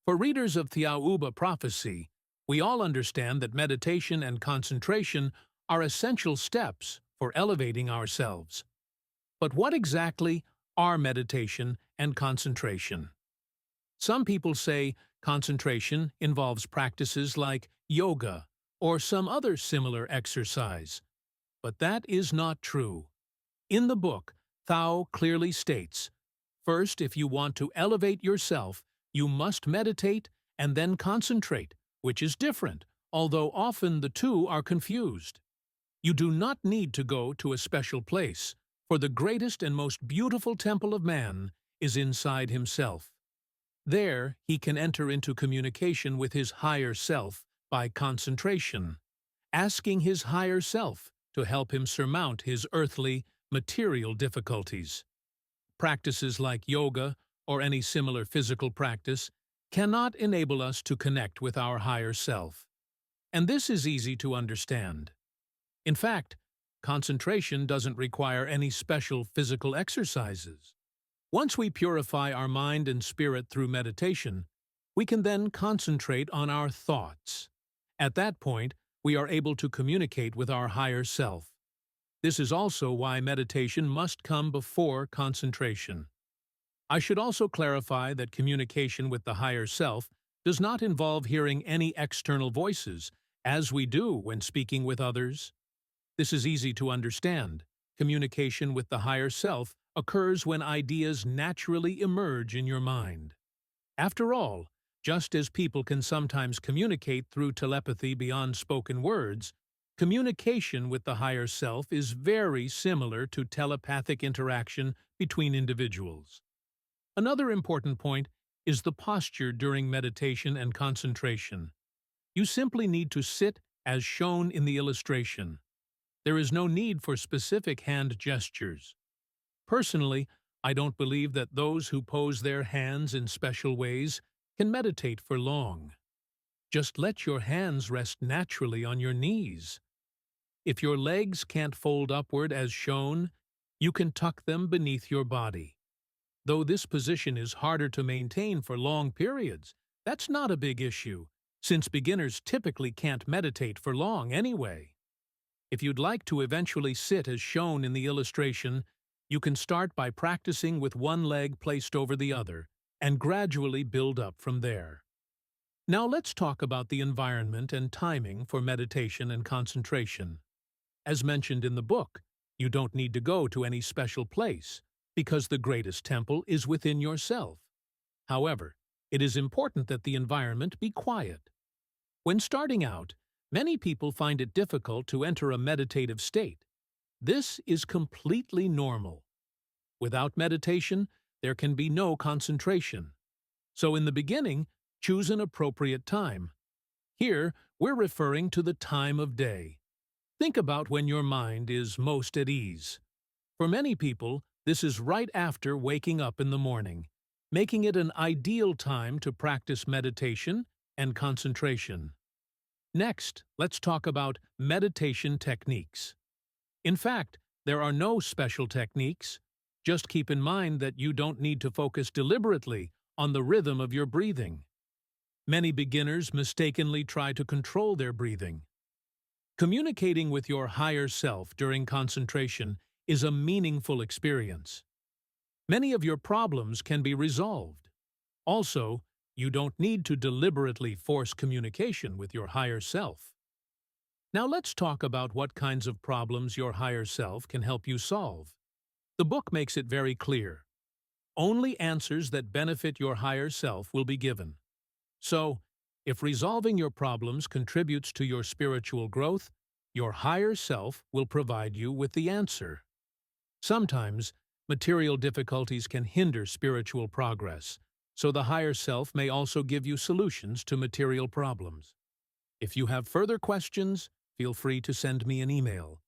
For readers of Thiauba prophecy, we all understand that meditation and concentration are essential steps for elevating ourselves. But what exactly are meditation and concentration? Some people say concentration involves practices like yoga or some other similar exercise. But that is not true. In the book, Thao clearly states, first, if you want to elevate yourself, you must meditate and then concentrate, which is different, although often the two are confused. You do not need to go to a special place, for the greatest and most beautiful temple of man is inside himself. There, he can enter into communication with his higher self by concentration, asking his higher self to help him surmount his earthly, material difficulties. Practices like yoga or any similar physical practice cannot enable us to connect with our higher self. And this is easy to understand. In fact, concentration doesn't require any special physical exercises. Once we purify our mind and spirit through meditation, we can then concentrate on our thoughts. At that point, we are able to communicate with our higher self. This is also why meditation must come before concentration. I should also clarify that communication with the higher self does not involve hearing any external voices, as we do when speaking with others. This is easy to understand. Communication with the higher self occurs when ideas naturally emerge in your mind. After all, just as people can sometimes communicate through telepathy beyond spoken words, communication with the higher self is very similar to telepathic interaction between individuals. Another important point is the posture during meditation and concentration. You simply need to sit as shown in the illustration. There is no need for specific hand gestures. Personally, I don't believe that those who pose their hands in special ways can meditate for long. Just let your hands rest naturally on your knees. If your legs can't fold upward as shown, you can tuck them beneath your body. Though this position is harder to maintain for long periods, that's not a big issue, since beginners typically can't meditate for long anyway. If you'd like to eventually sit as shown in the illustration, you can start by practicing with one leg placed over the other and gradually build up from there. Now let's talk about the environment and timing for meditation and concentration. As mentioned in the book, you don't need to go to any special place, because the greatest temple is within yourself. However, it is important that the environment be quiet. When starting out, many people find it difficult to enter a meditative state. This is completely normal. Without meditation, there can be no concentration. So in the beginning, choose an appropriate time. Here, we're referring to the time of day. Think about when your mind is most at ease. For many people, this is right after waking up in the morning, making it an ideal time to practice meditation and concentration. Next, let's talk about meditation techniques. In fact, there are no special techniques. Just keep in mind that you don't need to focus deliberately on the rhythm of your breathing. Many beginners mistakenly try to control their breathing. Communicating with your higher self during concentration is a meaningful experience. Many of your problems can be resolved. Also, you don't need to deliberately force communication with your higher self. Now let's talk about what kinds of problems your higher self can help you solve. The book makes it very clear. Only answers that benefit your higher self will be given. So, if resolving your problems contributes to your spiritual growth, your higher self will provide you with the answer. Sometimes, material difficulties can hinder spiritual progress, so the higher self may also give you solutions to material problems. If you have further questions, feel free to send me an email.